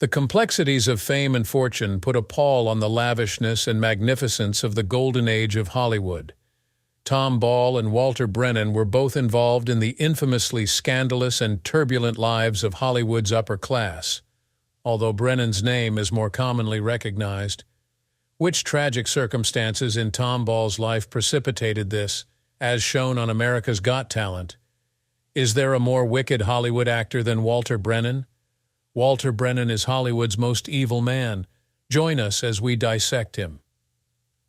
The complexities of fame and fortune put a pall on the lavishness and magnificence of the golden age of Hollywood. Tom Ball and Walter Brennan were both involved in the infamously scandalous and turbulent lives of Hollywood's upper class, although Brennan's name is more commonly recognized. Which tragic circumstances in Tom Ball's life precipitated this, as shown on America's Got Talent? Is there a more wicked Hollywood actor than Walter Brennan? Walter Brennan is Hollywood's most evil man. Join us as we dissect him.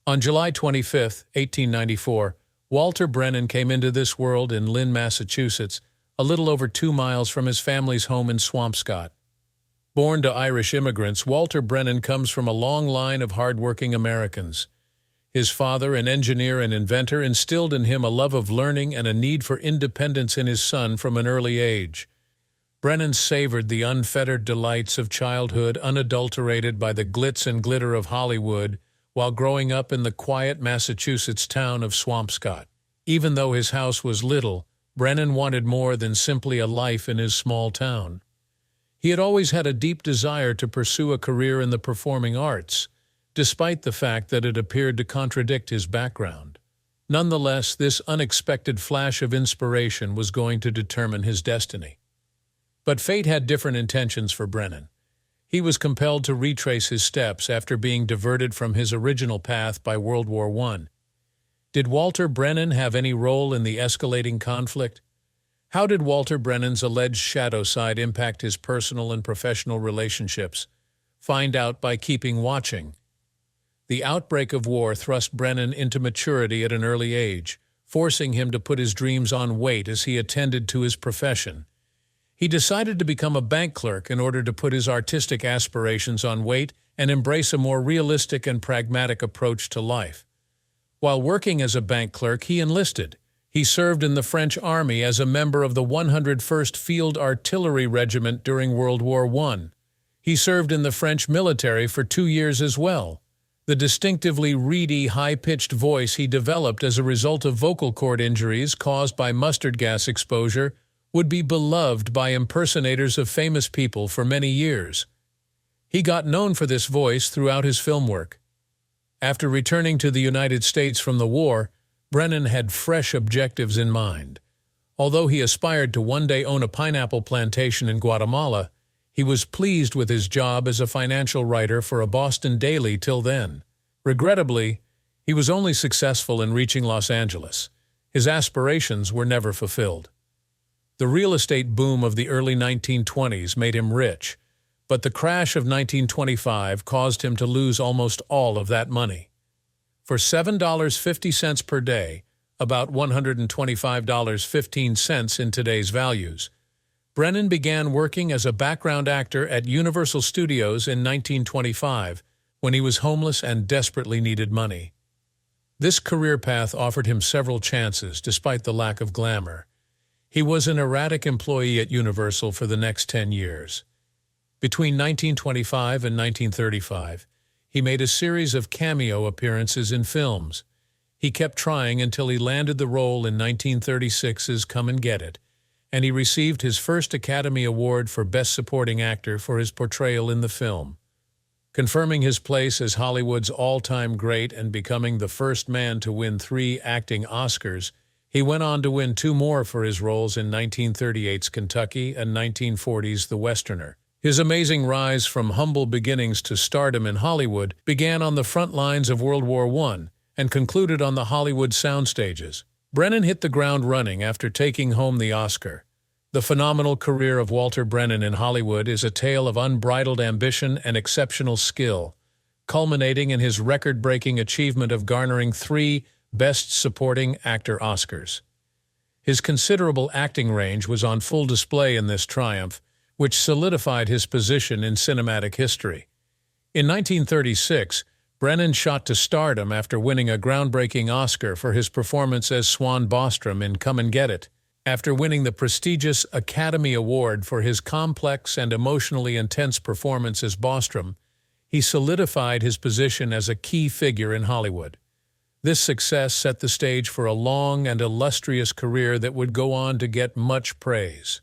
On July 25, 1894, Walter Brennan came into this world in Lynn, Massachusetts, a little over 2 miles from his family's home in Swampscott. Born to Irish immigrants, Walter Brennan comes from a long line of hard-working Americans. His father, an engineer and inventor, instilled in him a love of learning and a need for independence in his son from an early age. Brennan savored the unfettered delights of childhood, unadulterated by the glitz and glitter of Hollywood, while growing up in the quiet Massachusetts town of Swampscott. Even though his house was little, Brennan wanted more than simply a life in his small town. He had always had a deep desire to pursue a career in the performing arts, despite the fact that it appeared to contradict his background. Nonetheless, this unexpected flash of inspiration was going to determine his destiny. But fate had different intentions for Brennan. He was compelled to retrace his steps after being diverted from his original path by World War I. Did Walter Brennan have any role in the escalating conflict? How did Walter Brennan's alleged shadow side impact his personal and professional relationships? Find out by keeping watching. The outbreak of war thrust Brennan into maturity at an early age, forcing him to put his dreams on wait as he attended to his profession. He decided to become a bank clerk in order to put his artistic aspirations on wait and embrace a more realistic and pragmatic approach to life. While working as a bank clerk, he enlisted. He served in the French Army as a member of the 101st Field Artillery Regiment during World War I. He served in the French military for 2 years as well. The distinctively reedy, high-pitched voice he developed as a result of vocal cord injuries caused by mustard gas exposure would be beloved by impersonators of famous people for many years. He got known for this voice throughout his film work. After returning to the United States from the war, Brennan had fresh objectives in mind. Although he aspired to one day own a pineapple plantation in Guatemala, he was pleased with his job as a financial writer for a Boston daily till then. Regrettably, he was only successful in reaching Los Angeles. His aspirations were never fulfilled. The real estate boom of the early 1920s made him rich, but the crash of 1925 caused him to lose almost all of that money. For $7.50 per day, about $125.15 in today's values, Brennan began working as a background actor at Universal Studios in 1925 when he was homeless and desperately needed money. This career path offered him several chances despite the lack of glamour. He was an erratic employee at Universal for the next 10 years. Between 1925 and 1935, he made a series of cameo appearances in films. He kept trying until he landed the role in 1936's Come and Get It, and he received his first Academy Award for Best Supporting Actor for his portrayal in the film. Confirming his place as Hollywood's all-time great and becoming the first man to win 3 acting Oscars, he went on to win 2 more for his roles in 1938's Kentucky and 1940's The Westerner. His amazing rise from humble beginnings to stardom in Hollywood began on the front lines of World War I and concluded on the Hollywood sound stages. Brennan hit the ground running after taking home the Oscar. The phenomenal career of Walter Brennan in Hollywood is a tale of unbridled ambition and exceptional skill, culminating in his record-breaking achievement of garnering 3 Best Supporting Actor Oscars. His considerable acting range was on full display in this triumph, which solidified his position in cinematic history. In 1936, Brennan shot to stardom after winning a groundbreaking Oscar for his performance as Swan Bostrom in Come and Get It. After winning the prestigious Academy Award for his complex and emotionally intense performance as Bostrom, he solidified his position as a key figure in Hollywood. This success set the stage for a long and illustrious career that would go on to get much praise.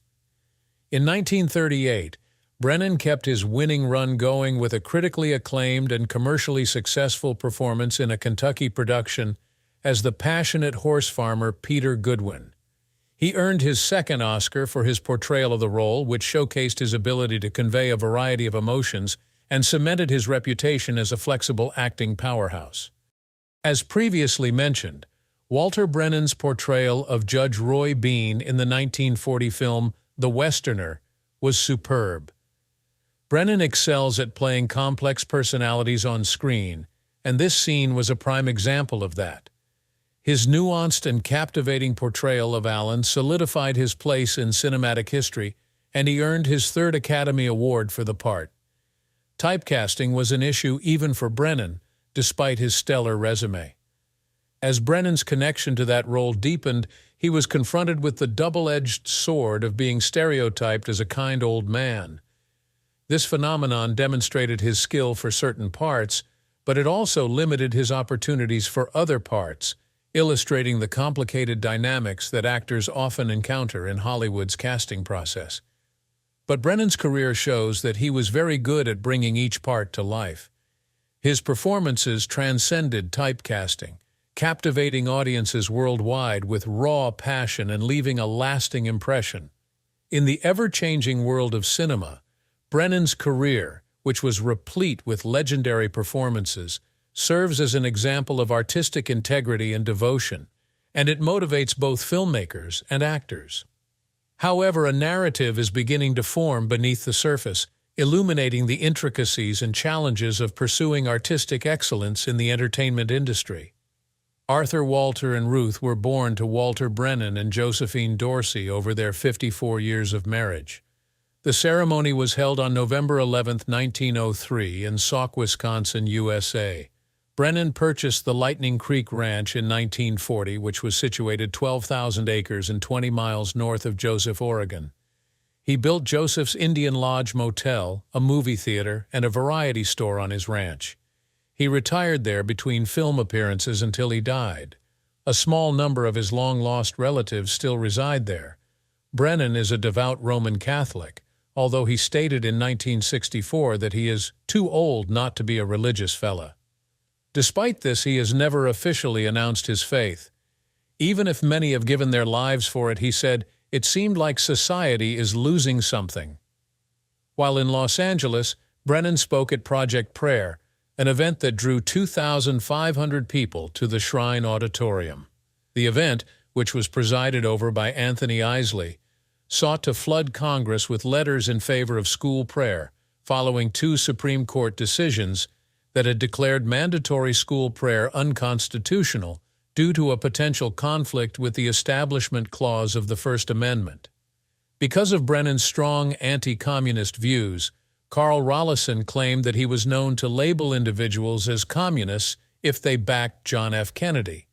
In 1938, Brennan kept his winning run going with a critically acclaimed and commercially successful performance in a Kentucky production as the passionate horse farmer Peter Goodwin. He earned his second Oscar for his portrayal of the role, which showcased his ability to convey a variety of emotions and cemented his reputation as a flexible acting powerhouse. As previously mentioned, Walter Brennan's portrayal of Judge Roy Bean in the 1940 film The Westerner was superb. Brennan excels at playing complex personalities on screen, and this scene was a prime example of that. His nuanced and captivating portrayal of Alan solidified his place in cinematic history, and he earned his third Academy Award for the part. Typecasting was an issue even for Brennan, despite his stellar resume. As Brennan's connection to that role deepened, he was confronted with the double-edged sword of being stereotyped as a kind old man. This phenomenon demonstrated his skill for certain parts, but it also limited his opportunities for other parts, illustrating the complicated dynamics that actors often encounter in Hollywood's casting process. But Brennan's career shows that he was very good at bringing each part to life. His performances transcended typecasting, captivating audiences worldwide with raw passion and leaving a lasting impression. In the ever-changing world of cinema, Brennan's career, which was replete with legendary performances, serves as an example of artistic integrity and devotion, and it motivates both filmmakers and actors. However, a narrative is beginning to form beneath the surface, illuminating the intricacies and challenges of pursuing artistic excellence in the entertainment industry. Arthur, Walter, and Ruth were born to Walter Brennan and Josephine Dorsey over their 54 years of marriage. The ceremony was held on November 11, 1903, in Sauk, Wisconsin, USA. Brennan purchased the Lightning Creek Ranch in 1940, which was situated 12,000 acres and 20 miles north of Joseph, Oregon. He built Joseph's Indian Lodge Motel, a movie theater, and a variety store on his ranch. He retired there between film appearances until he died. A small number of his long-lost relatives still reside there. Brennan is a devout Roman Catholic, although he stated in 1964 that he is too old not to be a religious fella. Despite this, he has never officially announced his faith. Even if many have given their lives for it, he said, "It seemed like society is losing something." While in Los Angeles, Brennan spoke at Project Prayer, an event that drew 2,500 people to the Shrine Auditorium. The event, which was presided over by Anthony Isley, sought to flood Congress with letters in favor of school prayer, following two Supreme Court decisions that had declared mandatory school prayer unconstitutional due to a potential conflict with the Establishment Clause of the First Amendment. Because of Brennan's strong anti-communist views, Carl Rollison claimed that he was known to label individuals as communists if they backed John F. Kennedy.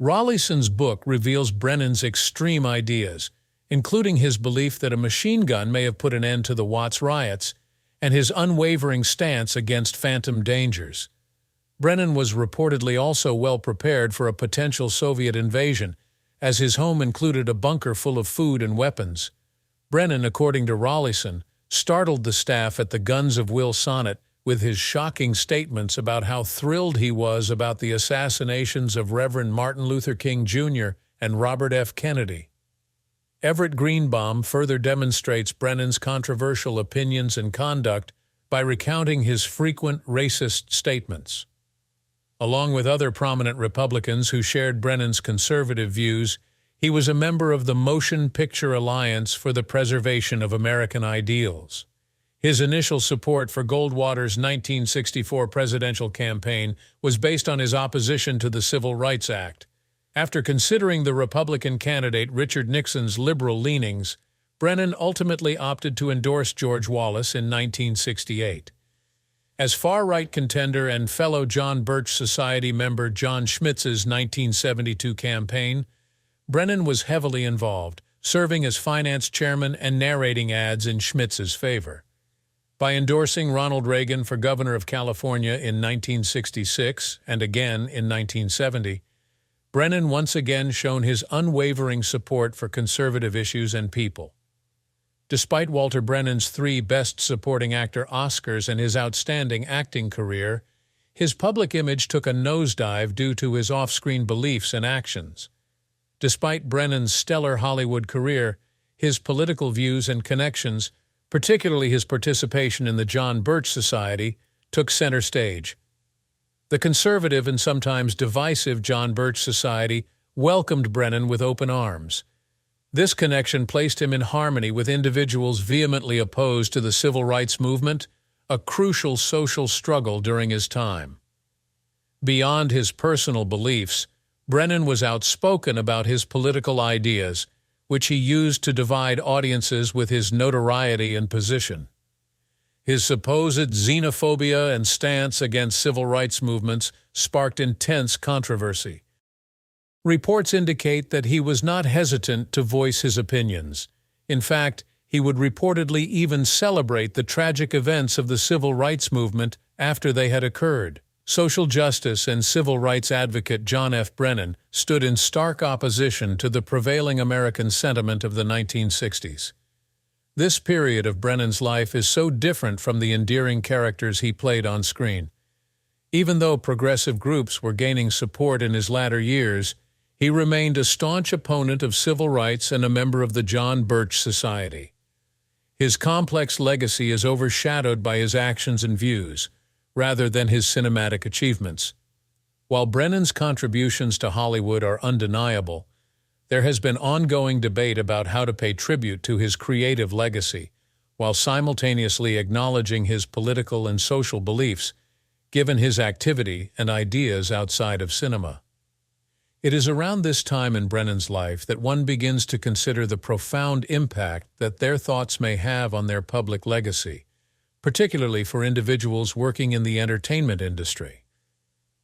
Rollison's book reveals Brennan's extreme ideas, including his belief that a machine gun may have put an end to the Watts riots, and his unwavering stance against phantom dangers. Brennan was reportedly also well prepared for a potential Soviet invasion, as his home included a bunker full of food and weapons. Brennan, according to Rollison, startled the staff at the Guns of Will Sonnet with his shocking statements about how thrilled he was about the assassinations of Reverend Martin Luther King Jr. and Robert F. Kennedy. Everett Greenbaum further demonstrates Brennan's controversial opinions and conduct by recounting his frequent racist statements. Along with other prominent Republicans who shared Brennan's conservative views, he was a member of the Motion Picture Alliance for the Preservation of American Ideals. His initial support for Goldwater's 1964 presidential campaign was based on his opposition to the Civil Rights Act. After considering the Republican candidate Richard Nixon's liberal leanings, Brennan ultimately opted to endorse George Wallace in 1968. As far-right contender and fellow John Birch Society member John Schmitz's 1972 campaign, Brennan was heavily involved, serving as finance chairman and narrating ads in Schmitz's favor. By endorsing Ronald Reagan for governor of California in 1966 and again in 1970, Brennan once again shown his unwavering support for conservative issues and people. Despite Walter Brennan's 3 Best Supporting Actor Oscars and his outstanding acting career, his public image took a nosedive due to his off-screen beliefs and actions. Despite Brennan's stellar Hollywood career, his political views and connections, particularly his participation in the John Birch Society, took center stage. The conservative and sometimes divisive John Birch Society welcomed Brennan with open arms. This connection placed him in harmony with individuals vehemently opposed to the civil rights movement, a crucial social struggle during his time. Beyond his personal beliefs, Brennan was outspoken about his political ideas, which he used to divide audiences with his notoriety and position. His supposed xenophobia and stance against civil rights movements sparked intense controversy. Reports indicate that he was not hesitant to voice his opinions. In fact, he would reportedly even celebrate the tragic events of the civil rights movement after they had occurred. Social justice and civil rights advocate John F. Brennan stood in stark opposition to the prevailing American sentiment of the 1960s. This period of Brennan's life is so different from the endearing characters he played on screen. Even though progressive groups were gaining support in his latter years, he remained a staunch opponent of civil rights and a member of the John Birch Society. His complex legacy is overshadowed by his actions and views, rather than his cinematic achievements. While Brennan's contributions to Hollywood are undeniable, there has been ongoing debate about how to pay tribute to his creative legacy, while simultaneously acknowledging his political and social beliefs, given his activity and ideas outside of cinema. It is around this time in Brennan's life that one begins to consider the profound impact that their thoughts may have on their public legacy, particularly for individuals working in the entertainment industry.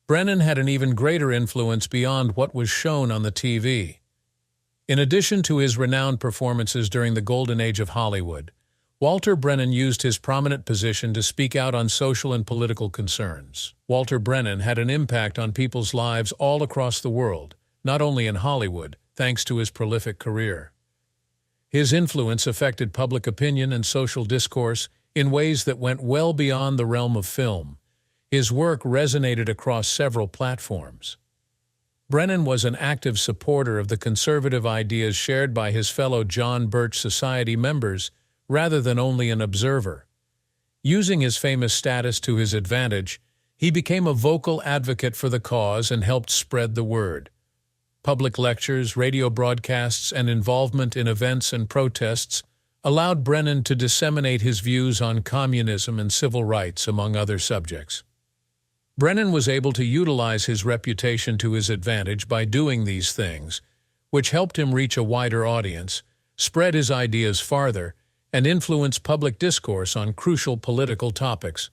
Brennan had an even greater influence beyond what was shown on the TV. In addition to his renowned performances during the golden age of Hollywood, Walter Brennan used his prominent position to speak out on social and political concerns. Walter Brennan had an impact on people's lives all across the world, not only in Hollywood, thanks to his prolific career. His influence affected public opinion and social discourse in ways that went well beyond the realm of film. His work resonated across several platforms. Brennan was an active supporter of the conservative ideas shared by his fellow John Birch Society members, rather than only an observer. Using his famous status to his advantage, he became a vocal advocate for the cause and helped spread the word. Public lectures, radio broadcasts, and involvement in events and protests allowed Brennan to disseminate his views on communism and civil rights, among other subjects. Brennan was able to utilize his reputation to his advantage by doing these things, which helped him reach a wider audience, spread his ideas farther, and influence public discourse on crucial political topics.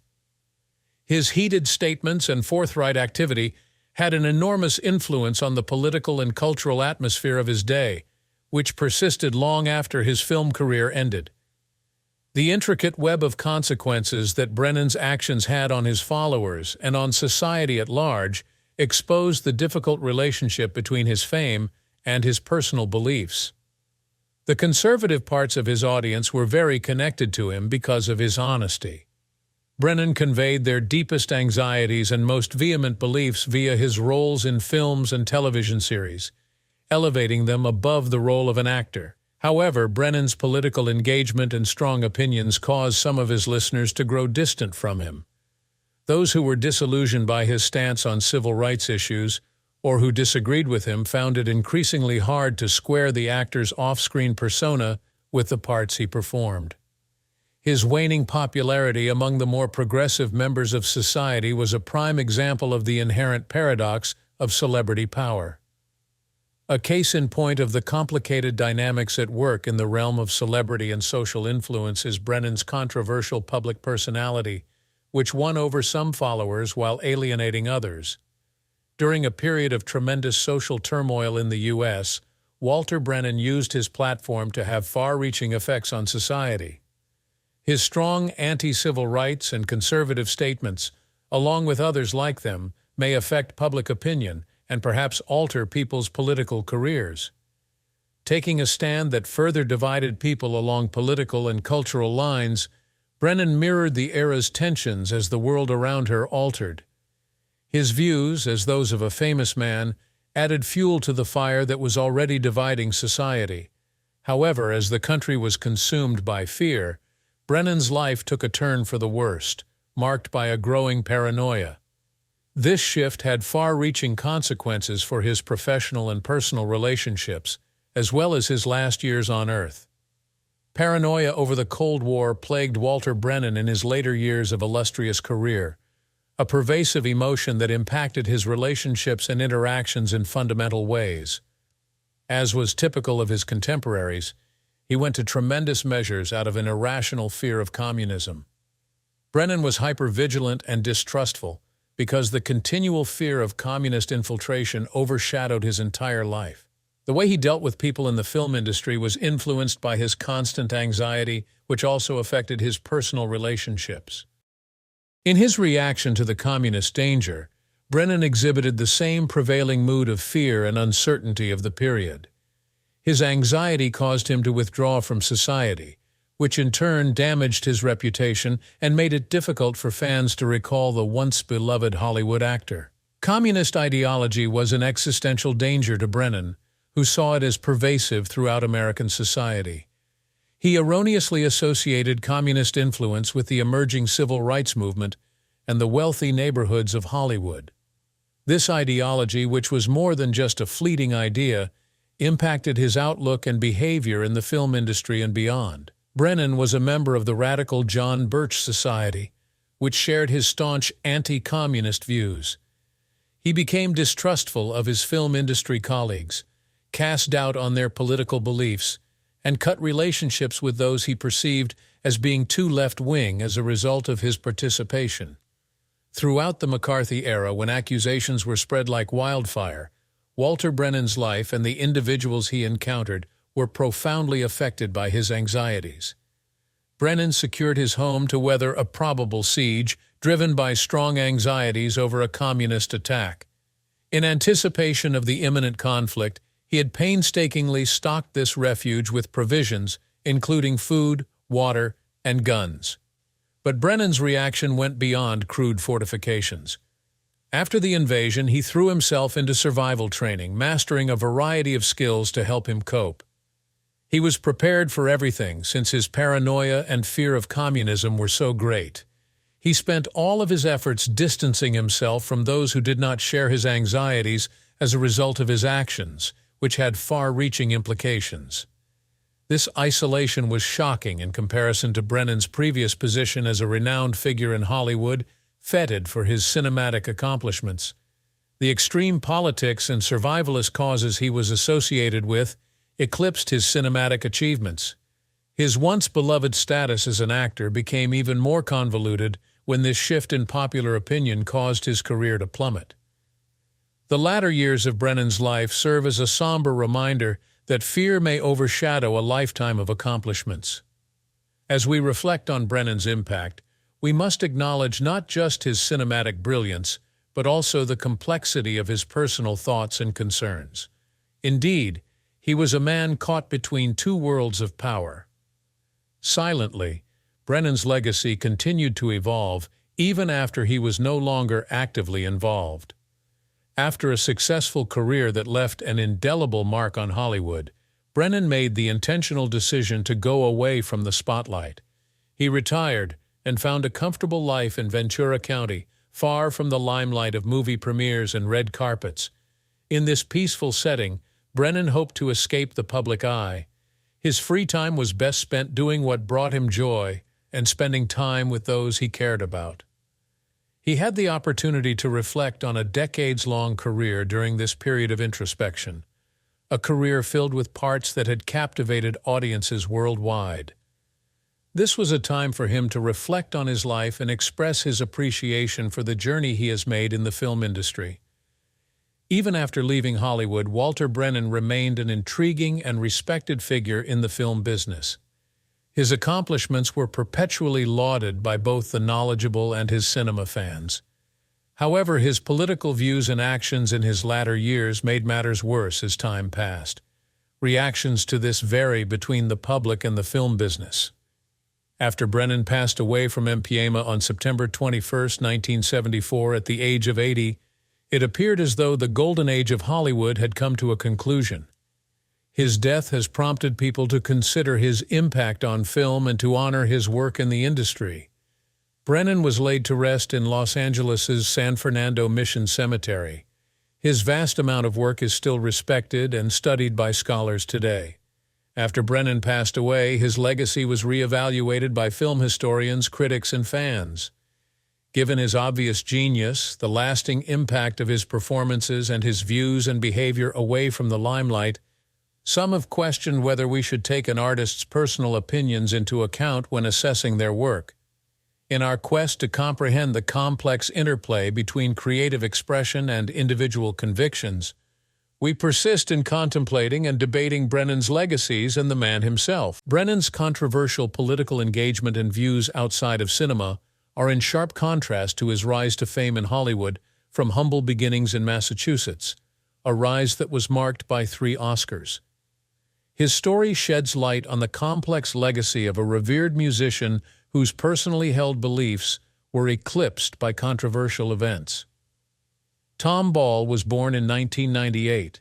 His heated statements and forthright activity had an enormous influence on the political and cultural atmosphere of his day, which persisted long after his film career ended. The intricate web of consequences that Brennan's actions had on his followers and on society at large exposed the difficult relationship between his fame and his personal beliefs. The conservative parts of his audience were very connected to him because of his honesty. Brennan conveyed their deepest anxieties and most vehement beliefs via his roles in films and television series, elevating them above the role of an actor. However, Brennan's political engagement and strong opinions caused some of his listeners to grow distant from him. Those who were disillusioned by his stance on civil rights issues or who disagreed with him found it increasingly hard to square the actor's off-screen persona with the parts he performed. His waning popularity among the more progressive members of society was a prime example of the inherent paradox of celebrity power. A case in point of the complicated dynamics at work in the realm of celebrity and social influence is Brennan's controversial public personality, which won over some followers while alienating others. During a period of tremendous social turmoil in the U.S., Walter Brennan used his platform to have far-reaching effects on society. His strong anti-civil rights and conservative statements, along with others like them, may affect public opinion and perhaps alter people's political careers. Taking a stand that further divided people along political and cultural lines, Brennan mirrored the era's tensions as the world around her altered. His views, as those of a famous man, added fuel to the fire that was already dividing society. However, as the country was consumed by fear, Brennan's life took a turn for the worst, marked by a growing paranoia. This shift had far-reaching consequences for his professional and personal relationships, as well as his last years on Earth. Paranoia over the Cold War plagued Walter Brennan in his later years of illustrious career, a pervasive emotion that impacted his relationships and interactions in fundamental ways. As was typical of his contemporaries, he went to tremendous measures out of an irrational fear of communism. Brennan was hyper-vigilant and distrustful because the continual fear of communist infiltration overshadowed his entire life. The way he dealt with people in the film industry was influenced by his constant anxiety, which also affected his personal relationships. In his reaction to the communist danger, Brennan exhibited the same prevailing mood of fear and uncertainty of the period. His anxiety caused him to withdraw from society, which in turn damaged his reputation and made it difficult for fans to recall the once-beloved Hollywood actor. Communist ideology was an existential danger to Brennan, who saw it as pervasive throughout American society. He erroneously associated communist influence with the emerging civil rights movement and the wealthy neighborhoods of Hollywood. This ideology, which was more than just a fleeting idea, impacted his outlook and behavior in the film industry and beyond. Brennan was a member of the radical John Birch Society, which shared his staunch anti-communist views. He became distrustful of his film industry colleagues, cast doubt on their political beliefs, and cut relationships with those he perceived as being too left-wing as a result of his participation. Throughout the McCarthy era, when accusations were spread like wildfire, Walter Brennan's life and the individuals he encountered were profoundly affected by his anxieties. Brennan secured his home to weather a probable siege, driven by strong anxieties over a communist attack. In anticipation of the imminent conflict, he had painstakingly stocked this refuge with provisions, including food, water, and guns. But Brennan's reaction went beyond crude fortifications. After the invasion, he threw himself into survival training, mastering a variety of skills to help him cope. He was prepared for everything, since his paranoia and fear of communism were so great. He spent all of his efforts distancing himself from those who did not share his anxieties as a result of his actions, which had far-reaching implications. This isolation was shocking in comparison to Brennan's previous position as a renowned figure in Hollywood, feted for his cinematic accomplishments. The extreme politics and survivalist causes he was associated with eclipsed his cinematic achievements. His once-beloved status as an actor became even more convoluted when this shift in popular opinion caused his career to plummet. The latter years of Brennan's life serve as a somber reminder that fear may overshadow a lifetime of accomplishments. As we reflect on Brennan's impact, we must acknowledge not just his cinematic brilliance, but also the complexity of his personal thoughts and concerns. Indeed, he was a man caught between two worlds of power. Silently, Brennan's legacy continued to evolve even after he was no longer actively involved. After a successful career that left an indelible mark on Hollywood, Brennan made the intentional decision to go away from the spotlight. He retired and found a comfortable life in Ventura County, far from the limelight of movie premieres and red carpets. In this peaceful setting, Brennan hoped to escape the public eye. His free time was best spent doing what brought him joy and spending time with those he cared about. He had the opportunity to reflect on a decades-long career during this period of introspection, a career filled with parts that had captivated audiences worldwide. This was a time for him to reflect on his life and express his appreciation for the journey he has made in the film industry. Even after leaving Hollywood, Walter Brennan remained an intriguing and respected figure in the film business. His accomplishments were perpetually lauded by both the knowledgeable and his cinema fans. However, his political views and actions in his latter years made matters worse as time passed. Reactions to this vary between the public and the film business. After Brennan passed away from emphysema on September 21, 1974, at the age of 80, it appeared as though the golden age of Hollywood had come to a conclusion. His death has prompted people to consider his impact on film and to honor his work in the industry. Brennan was laid to rest in Los Angeles' San Fernando Mission Cemetery. His vast amount of work is still respected and studied by scholars today. After Brennan passed away, his legacy was reevaluated by film historians, critics, and fans. Given his obvious genius, the lasting impact of his performances, and his views and behavior away from the limelight, some have questioned whether we should take an artist's personal opinions into account when assessing their work. In our quest to comprehend the complex interplay between creative expression and individual convictions, we persist in contemplating and debating Brennan's legacies and the man himself. Brennan's controversial political engagement and views outside of cinema are in sharp contrast to his rise to fame in Hollywood from humble beginnings in Massachusetts, a rise that was marked by 3 Oscars. His story sheds light on the complex legacy of a revered musician whose personally held beliefs were eclipsed by controversial events. Tom Ball was born in 1998.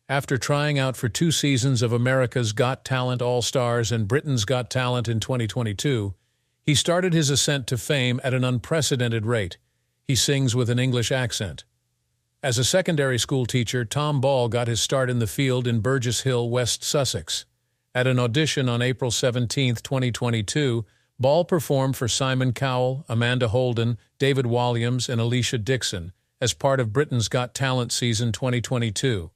After trying out for 2 seasons of America's Got Talent All-Stars and Britain's Got Talent in 2022, he started his ascent to fame at an unprecedented rate. He sings with an English accent. As a secondary school teacher, Tom Ball got his start in the field in Burgess Hill, West Sussex. At an audition on April 17, 2022, Ball performed for Simon Cowell, Amanda Holden, David Walliams, and Alicia Dixon as part of Britain's Got Talent season 2022.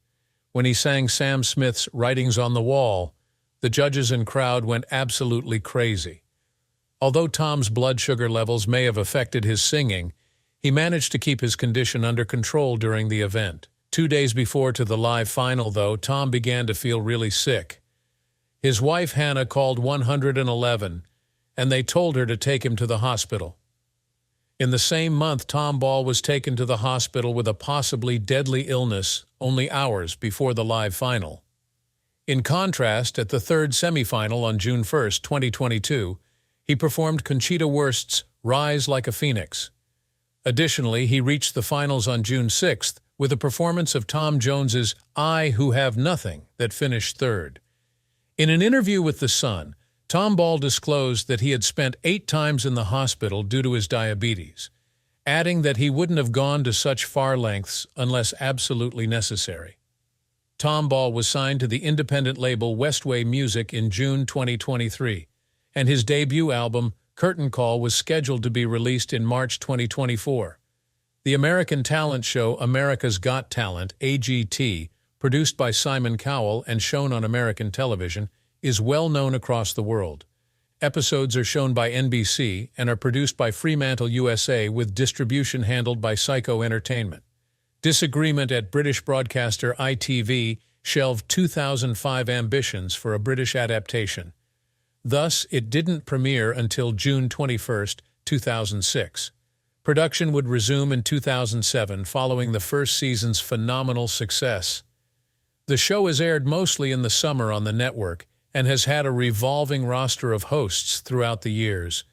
When he sang Sam Smith's Writings on the Wall, the judges and crowd went absolutely crazy. Although Tom's blood sugar levels may have affected his singing, he managed to keep his condition under control during the event. 2 days before to the live final, though, Tom began to feel really sick. His wife, Hannah, called 111, and they told her to take him to the hospital. In the same month, Tom Ball was taken to the hospital with a possibly deadly illness only hours before the live final. In contrast, at the 3rd semifinal on June 1, 2022, he performed Conchita Wurst's Rise Like a Phoenix. Additionally, he reached the finals on June 6th with a performance of Tom Jones's I Who Have Nothing that finished 3rd. In an interview with The Sun, Tom Ball disclosed that he had spent 8 times in the hospital due to his diabetes, adding that he wouldn't have gone to such far lengths unless absolutely necessary. Tom Ball was signed to the independent label Westway Music in June 2023, and his debut album, Curtain Call, was scheduled to be released in March 2024. The American talent show America's Got Talent, AGT, produced by Simon Cowell and shown on American television, is well known across the world. Episodes are shown by NBC and are produced by Fremantle USA with distribution handled by Psycho Entertainment. Disagreement at British broadcaster ITV shelved 2005 ambitions for a British adaptation. Thus, it didn't premiere until June 21, 2006. Production would resume in 2007 following the first season's phenomenal success. The show is aired mostly in the summer on the network and has had a revolving roster of hosts throughout the years.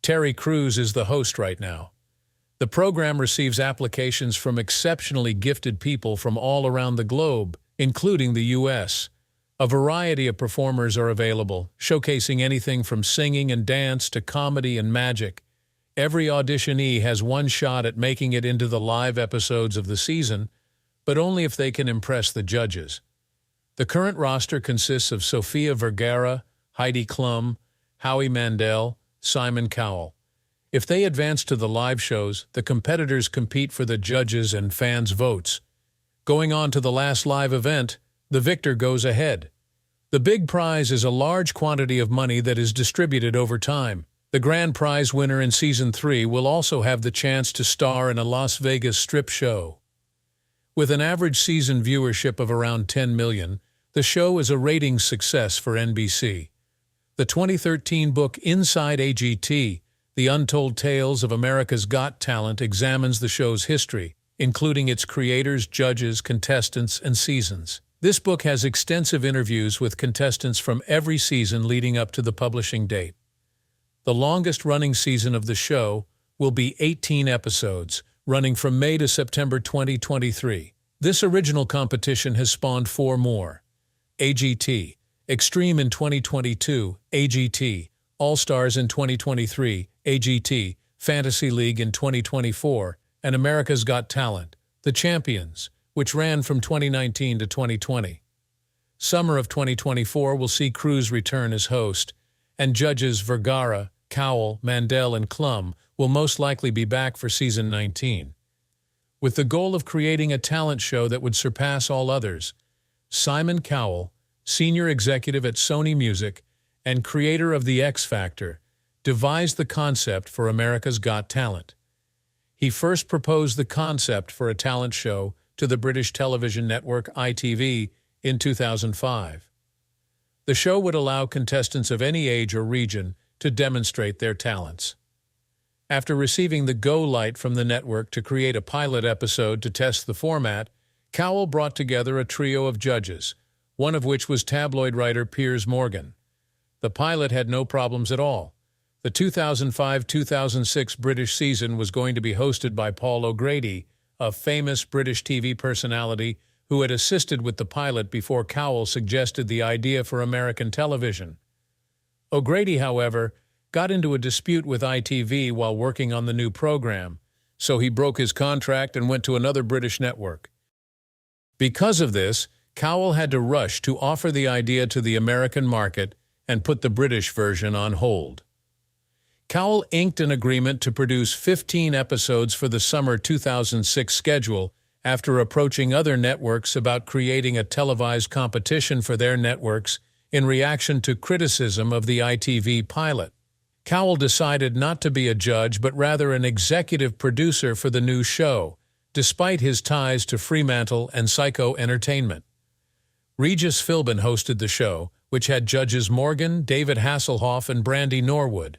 Terry Crews is the host right now. The program receives applications from exceptionally gifted people from all around the globe, including the U.S. A variety of performers are available, showcasing anything from singing and dance to comedy and magic. Every auditionee has one shot at making it into the live episodes of the season, but only if they can impress the judges. The current roster consists of Sofia Vergara, Heidi Klum, Howie Mandel, Simon Cowell. If they advance to the live shows, the competitors compete for the judges' and fans' votes. Going on to the last live event, the victor goes ahead. The big prize is a large quantity of money that is distributed over time. The grand prize winner in Season 3 will also have the chance to star in a Las Vegas strip show. With an average season viewership of around 10 million, the show is a ratings success for NBC. The 2013 book Inside AGT, The Untold Tales of America's Got Talent, examines the show's history, including its creators, judges, contestants, and seasons. This book has extensive interviews with contestants from every season leading up to the publishing date. The longest-running season of the show will be 18 episodes, running from May to September 2023. This original competition has spawned 4 more: AGT, Extreme in 2022, AGT, All-Stars in 2023, AGT, Fantasy League in 2024, and America's Got Talent, The Champions, which ran from 2019 to 2020. Summer of 2024 will see Cruz return as host, and judges Vergara, Cowell, Mandel, and Klum will most likely be back for Season 19. With the goal of creating a talent show that would surpass all others, Simon Cowell, senior executive at Sony Music and creator of The X Factor, devised the concept for America's Got Talent. He first proposed the concept for a talent show to the British television network ITV in 2005. The show would allow contestants of any age or region to demonstrate their talents. After receiving the go light from the network to create a pilot episode to test the format, Cowell brought together a trio of judges, one of which was tabloid writer Piers Morgan. The pilot had no problems at all. The 2005-2006 British season was going to be hosted by Paul O'Grady, a famous British TV personality who had assisted with the pilot before Cowell suggested the idea for American television. O'Grady, however, got into a dispute with ITV while working on the new program, so he broke his contract and went to another British network. Because of this, Cowell had to rush to offer the idea to the American market and put the British version on hold. Cowell inked an agreement to produce 15 episodes for the summer 2006 schedule after approaching other networks about creating a televised competition for their networks in reaction to criticism of the ITV pilot. Cowell decided not to be a judge but rather an executive producer for the new show, despite his ties to Fremantle and Psycho Entertainment. Regis Philbin hosted the show, which had judges Morgan, David Hasselhoff, and Brandy Norwood.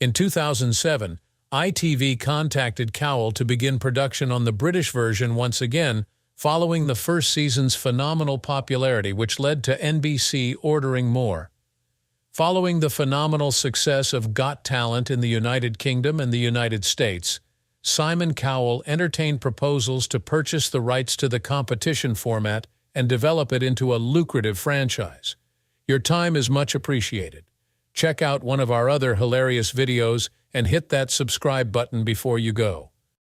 In 2007, ITV contacted Cowell to begin production on the British version once again, following the first season's phenomenal popularity, which led to NBC ordering more. Following the phenomenal success of Got Talent in the United Kingdom and the United States, Simon Cowell entertained proposals to purchase the rights to the competition format and develop it into a lucrative franchise. Your time is much appreciated. Check out one of our other hilarious videos and hit that subscribe button before you go.